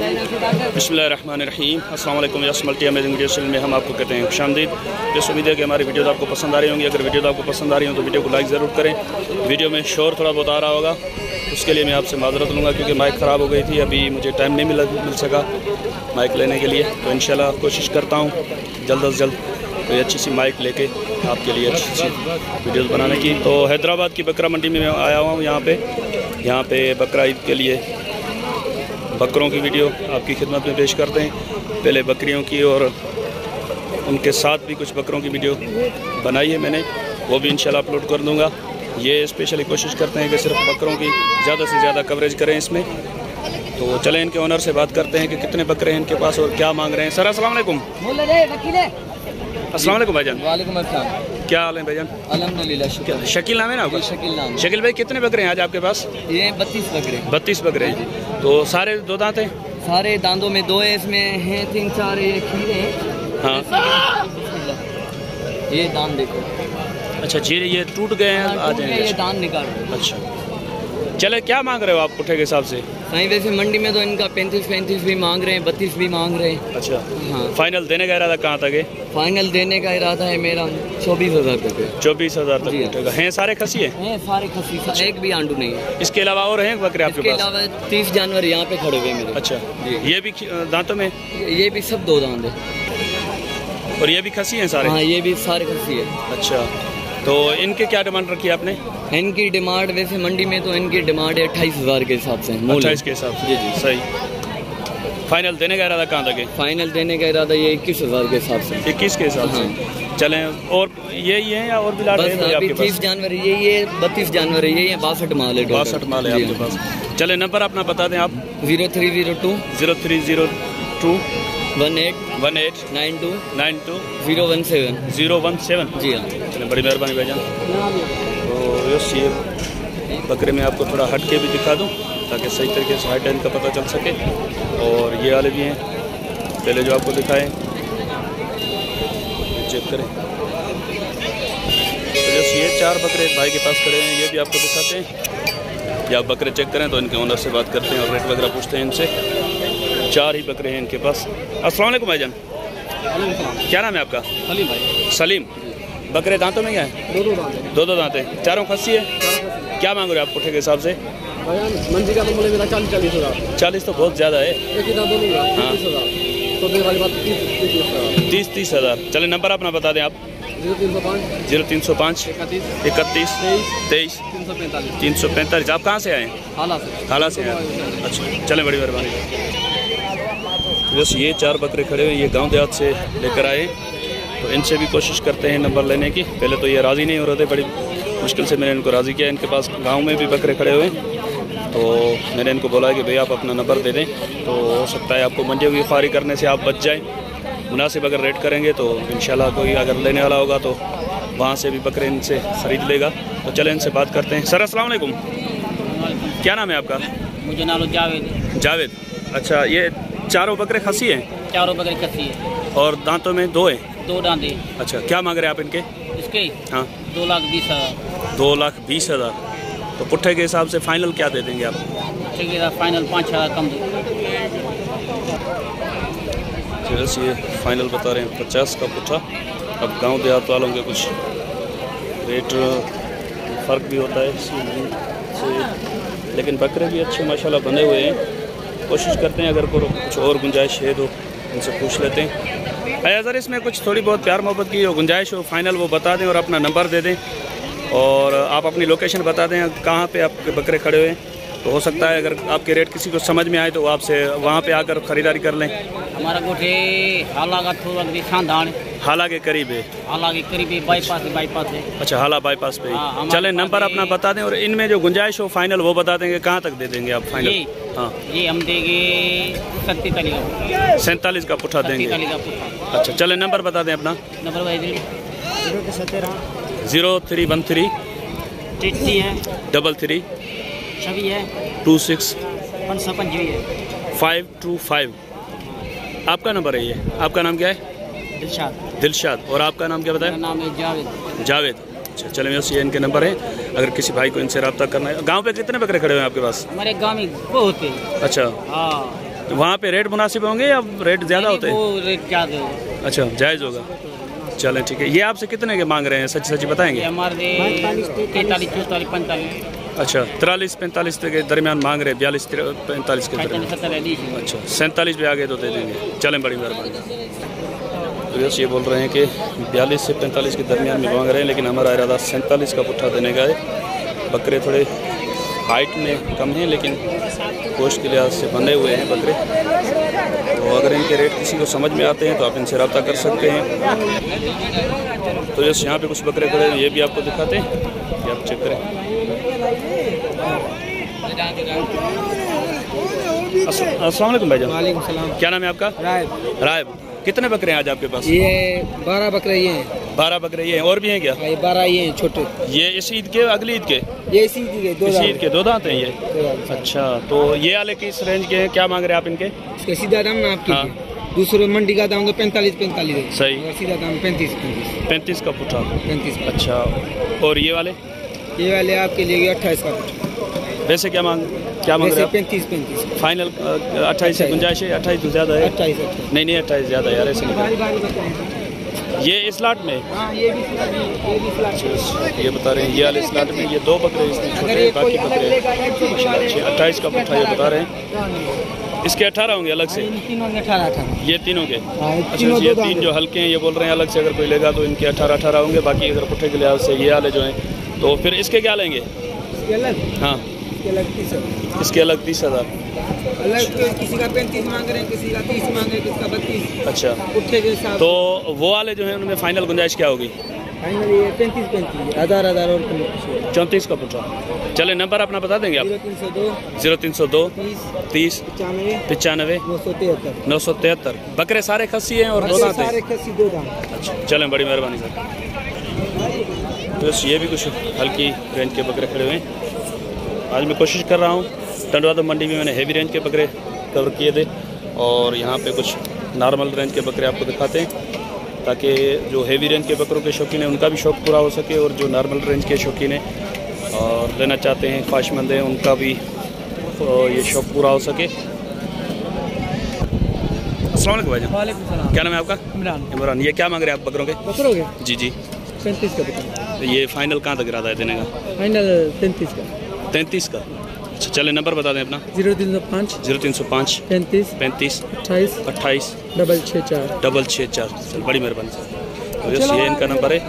बिस्मिल्लाहिर्रहमानिर्रहीम। अस्सलाम वालेकुम। Yes multi amazing video channel में हम आपको कहते हैं खुशामदीद। जिस उम्मीद है कि हमारी वीडियोज़ आपको पसंद आ रही होंगी। अगर वीडियोज़ आपको पसंद आ रही हो तो वीडियो को लाइक ज़रूर करें। वीडियो में शोर थोड़ा बहुत आ रहा होगा, उसके लिए मैं आपसे माजरत लूँगा क्योंकि माइक ख़राब हो गई थी। अभी मुझे टाइम नहीं मिल सका माइक लेने के लिए, तो इंशाल्लाह कोशिश करता हूँ जल्द अज जल्द कोई अच्छी सी माइक लेके आपके लिए अच्छी सी वीडियोज़ बनाने की। तो हैदराबाद की बकरा मंडी में मैं आया हुआ हूँ। यहाँ पे बकरा ईद के लिए बकरों की वीडियो आपकी खिदमत में पेश करते हैं। पहले बकरियों की और उनके साथ भी कुछ बकरों की वीडियो बनाई है मैंने, वो भी इंशाल्लाह अपलोड कर दूँगा। ये स्पेशली कोशिश करते हैं कि सिर्फ बकरों की ज़्यादा से ज़्यादा कवरेज करें इसमें। तो चलें इनके ओनर से बात करते हैं कि कितने बकरे हैं इनके पास और क्या मांग रहे हैं। सर अस्सलाम वालेकुम। अस्सलाम वालेकुम भाईजान। वालेकुम अस्सलाम। क्या हाल है भाईजान? अल्हम्दुलिल्लाह। शकील नाम है ना आपका? शकील नाम। शकील भाई कितने बकरे हैं आज आपके पास? ये 32 बकरे। 32 बकरे हैं। तो सारे दो दांत हैं? सारे दांतों में दो है, इसमें हैं 3-4 ये खीरे हैं। हाँ, ये दांत देखो। अच्छा जी, ये टूट गए हैं, आ जाएंगे। ये दांत निकाल। अच्छा चले, क्या मांग रहे हो आप पुट्ठे के हिसाब से? नहीं, वैसे मंडी में तो इनका 35 भी मांग रहे हैं, 32 भी मांग रहे हैं। अच्छा हाँ। फाइनल देने का इरादा कहाँ तक है? फाइनल देने का इरादा है मेरा 24,000 तक है। 24,000 तक पुट्ठे का। हैं सारे खसी हैं सारे खसी, एक भी आंडू नहीं है। इसके अलावा और हैं बकरे आपके पास? इसके अलावा 30 जानवर यहाँ पे खड़े हुए मेरे। अच्छा ये भी दांतों में? ये भी सब दो दांत है। और ये भी खसी हैं सारे? हाँ, ये भी सारे खसी है। अच्छा, तो इनके क्या डिमांड रखी है आपने? इनकी डिमांड वैसे मंडी में तो इनकी डिमांड है 28,000 के हिसाब से। 28 के हिसाब से? जी जी सही। फाइनल देने का इरादा कहाँ तक है? फाइनल देने का इरादा ये 21,000 के हिसाब से। 21 के हिसाब से? चलें, और यही है या और भी लाट है आपके पास? 30 जानवर यही है, 32 जानवर यही है, 62 माल है। 62 माल है आपके पास। चले, नंबर अपना बता दें आप। 0302 1892 017 जी हाँ। चलें, बड़ी मेहरबानी भाईजान। तो यस, ये बकरे में आपको थोड़ा हट के भी दिखा दूँ ताकि सही तरीके से हाइट का पता चल सके। और ये वाले भी हैं, पहले जो आपको दिखाएं चेक करें। तो यस, ये 4 बकरे भाई के पास खड़े हैं, ये भी आपको दिखाते हैं। या आप बकरे चेक करें तो इनके ओनर से बात करते हैं और रेट वगैरह पूछते हैं इनसे। 4 ही बकरे हैं इनके पास। अस्सलाम वालेकुम भाईजान। क्या नाम है आपका? सलीम भाई। सलीम। बकरे दांतों में क्या है? दो दांत है। चारों खस्सी है? क्या मांग रहे हो आप पुट्ठे के हिसाब से? मंडी का तो बोले मेरा 40,000। 40 तो बहुत ज़्यादा है। एक ही दांत बोलूँगा 30,000। तो मेरी वाली बात 30,000। चले, नंबर अपना बता दें आप। 0305 31 23 345। आप कहाँ से आए? हाला से आए। अच्छा, चलें, बड़ी मेहरबानी। बस ये 4 बकरे खड़े हुए, ये गांव देहात से लेकर आए। तो इनसे भी कोशिश करते हैं नंबर लेने की। पहले तो ये राज़ी नहीं हो रहे थे, बड़ी मुश्किल से मैंने इनको राज़ी किया। इनके पास गांव में भी बकरे खड़े हुए, तो मैंने इनको बोला कि भैया आप अपना नंबर दे दें, तो हो सकता है आपको मंडियों की ख्वारी करने से आप बच जाएँ। मुनासिब अगर रेट करेंगे तो इंशाल्लाह कोई अगर लेने वाला होगा तो वहाँ से भी बकरे इनसे ख़रीद लेगा। तो चलें इनसे बात करते हैं। सर अस्सलाम वालेकुम। क्या नाम है आपका? मुझे नाम जावेद। जावेद। अच्छा, ये 4 बकरे खसी हैं? 4 बकरे खसी है। और दांतों में 2 हैं? 2 दांत है। अच्छा, क्या मांग रहे हैं आप इनके? इसके हाँ, 2,20,000। 2,20,000। तो पुट्ठे के हिसाब से फाइनल क्या दे देंगे आप? ठीक है, फाइनल 5,000 कम दे। बस ये फाइनल बता रहे हैं 50 का पुट्ठा। अब गांव देहात वालों के कुछ रेट फ़र्क भी होता है से, लेकिन बकरे भी अच्छे माशाल्लाह बंधे हुए हैं। कोशिश करते हैं अगर कुछ और गुंजाइश है तो उनसे पूछ लेते हैं। अगर इसमें कुछ थोड़ी बहुत प्यार मोहब्बत की जो गुंजाइश हो फाइनल वो बता दें और अपना नंबर दे दें और आप अपनी लोकेशन बता दें कहाँ पे आपके बकरे खड़े हुए हैं। तो हो सकता है अगर आपके रेट किसी को समझ में आए तो आपसे वहाँ पे आकर ख़रीदारी कर लें। हमारा गोठे हाला का थोड़ा खानदान हाला के करीब है? हाला के करीब है, बाईपास है। अच्छा, हाला बाईपास पे। चलें, नंबर अपना बता दें और इनमें जो गुंजाइश हो फाइनल वो बता देंगे। कहाँ तक दे देंगे आप फाइनल? हाँ, ये हम देंगे 47 का पुट्ठा देंगे। अच्छा, चलें, नंबर बता दें अपना। नंबर 0313 33 26 525। आपका नंबर है ये? आपका नाम क्या है? दिलशाद। और आपका नाम क्या बताया? नाम है जावेद। अच्छा, चले, मैं ये इनके नंबर है, अगर किसी भाई को इनसे रब्ता करना है। गांव पे कितने बकरे खड़े हुए हैं आपके पास? हमारे गांव में बहुत है। अच्छा, हाँ, वहाँ पे रेट मुनासिब होंगे या रेट ज़्यादा होते हैं? वो रेट क्या होगा? अच्छा, जायज़ होगा। चलें ठीक है। ये आपसे कितने के मांग रहे हैं, सच सच बताएंगे? हमारे 43, 44, 45। अच्छा, 43-45 के दरमियान मांग रहे हैं, 42-45 के दरमियान। अच्छा, 47 पे आ गए तो दे देंगे। चलें, बड़ी मेहरबानी। तो ये बोल रहे हैं कि 42 से 45 के दरमियान में मांग रहे हैं, लेकिन हमारा इरादा 47 का पुट्ठा देने का है। बकरे थोड़े हाइट में कम हैं, लेकिन गोश्त के लिहाज से बंधे हुए हैं बकरे। तो अगर इनके रेट किसी को समझ में आते हैं तो आप इनसे रब्ता कर सकते हैं। तो जैसे यहाँ पे कुछ बकरे खड़े हैं, ये भी आपको दिखाते हैं, ये आप चेक करें। अस्सलाम वालेकुम भाईजान। वालेकुम सलाम। क्या नाम है आपका? रायब। रायब। कितने बकरे हैं आज आपके पास? ये 12 बकरे ये हैं। 12 बकरे ये हैं, और भी हैं क्या? ये 12 ये हैं छोटे। ये इस ईद के, अगली ईद के? ये इसी ईद के 2 इस ईद के 2 दांत हैं ये। अच्छा, तो ये वाले किस रेंज के हैं, क्या मांग रहे हैं आप इनके? इसका सीधा दाम ना आपकी? हाँ। दूसरे मंडी का दाम तो 45 है। सही। सीधा दाम 35 का पुट्ठा। 35। अच्छा, और ये वाले? ये वाले आपके लिए 28 का पुट्ठा। वैसे क्या मांग रहे हैं? 35। फाइनल 28 से गुंजाइश है? 28 तो ज़्यादा है। 28। नहीं 28 ज़्यादा है यार, ऐसे नहीं। ये इस लाट में? हाँ, ये भी स्लॉट। ये बता रहे हैं, ये वाले स्लॉट में ये 2 बकरे इसमें छोटे, बाकी बकरे 28 का पुट्ठा ये बता रहे हैं। इसके 18 होंगे अलग से? तीनों 18। ये तीनों के? अच्छा, तीनों ये 3 जो हल्के हैं ये बोल रहे हैं अलग से अगर कोई लेगा तो इनके 18 होंगे। बाकी अगर पुट्ठे के लिहाज से ये वाले जो हैं, तो फिर इसके क्या लेंगे? हाँ, इसके अलग 30,000 अलग। किसी का 35 मांग रहे हैं, किसी का 30 मांग रहे हैं, किसी का 32। अच्छा, पुट्ठे के साथ। तो वो वाले जो हैं उनमें फाइनल गुंजाइश क्या होगी? फाइनल ये 35 हज़ार और 34 का पुट्ठा। चले, नंबर अपना बता देंगे आप? 0302 30 95 973। बकरे सारे खस्सी हैं और 2 दांत हैं? सारे खस्सी 2 दांत। अच्छा, चलें, बड़ी मेहरबानी सर। तो ये भी कुछ हल्की रेंज के बकरे खड़े हुए हैं। आज मैं कोशिश कर रहा हूँ, टंडवादम मंडी में मैंने हेवी रेंज के बकरे कवर किए थे, और यहाँ पे कुछ नॉर्मल रेंज के बकरे आपको दिखाते हैं, ताकि जो हेवी रेंज के बकरों के शौकीन हैं उनका भी शौक़ पूरा हो सके, और जो नॉर्मल रेंज के शौकीन हैं और लेना चाहते हैं, ख्वाहिशमंद हैं, उनका भी ये शौक़ पूरा हो सके। अस्सलाम वालेकुम भाईजान। वालेकुम सलाम। क्या नाम है आपका? इमरान। ये क्या मांग रहे हैं आप बकरों के? बकरों के? जी 35 का बता। तो ये फाइनल कहाँ तक इरादा है देने का? फाइनल 33 का। 33 का। अच्छा, चले, नंबर बता दें अपना। 0305 35 35 28 28 664। चल, बड़ी मेहरबानी सर। तो ये इनका नंबर है।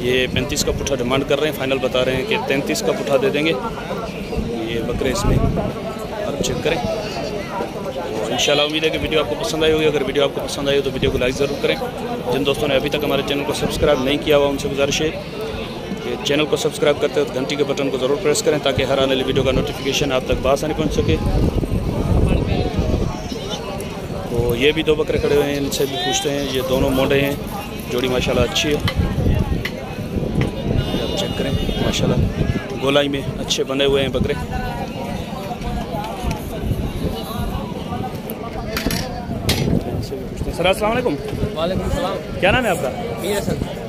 ये 35 का पुट्ठा डिमांड कर रहे हैं, फाइनल बता रहे हैं कि 33 का पुट्ठा दे देंगे। ये बकरे इसमें आप चेक करें। और इंशाल्लाह उम्मीद है कि वीडियो आपको पसंद आई होगी। अगर वीडियो आपको पसंद आई हो तो वीडियो को लाइक ज़रूर करें। जिन दोस्तों ने अभी तक हमारे चैनल को सब्सक्राइब नहीं किया हुआ उनसे गुजारिश है कि चैनल को सब्सक्राइब करते वक्त घंटी के बटन को ज़रूर प्रेस करें, ताकि हर आने वाली वीडियो का नोटिफिकेशन आप तक बआसानी पहुँच सके। तो ये भी 2 बकरे खड़े हुए हैं, इनसे भी पूछते हैं। ये दोनों मोड़े हैं, जोड़ी माशाल्लाह अच्छी है, आप चेक करें। माशाल्लाह गोलाई में अच्छे बने हुए हैं बकरे। सर अस्सलाम वालेकुम। वालेकुम सलाम। क्या नाम है आपका?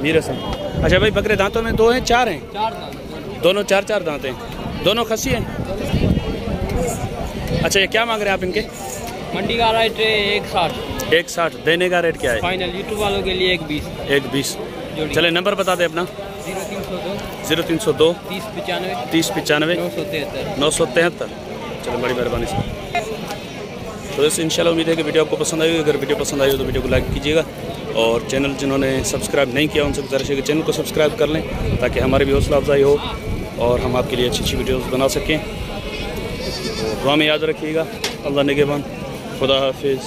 मीर हसन। अच्छा भाई, बकरे दांतों में 2 हैं, 4 हैं? 4 दांत। दोनों 4 दांत हैं, दोनों खस्सी हैं? अच्छा, ये क्या मांग रहे हैं आप इनके? मंडी का रेट है 160। 160। देने का रेट क्या है? फाइनल यूट्यूब वालों के लिए 120। चले, नंबर बता दें अपना। 0302 30 95 973। चलो, बड़ी मेहरबानी सर। तो इस इंशाल्लाह उम्मीद है कि वीडियो आपको पसंद आई। अगर वीडियो पसंद आई हो तो वीडियो को लाइक कीजिएगा, और चैनल जिन्होंने सब्सक्राइब नहीं किया उनसे गुजारिश है कि चैनल को सब्सक्राइब कर लें, ताकि हमारी भी हौसला अफजाई हो और हम आपके लिए अच्छी वीडियोस बना सकें। तो दुआ में याद रखिएगा। अल्लाह निगहबान। खुदा हाफिज़।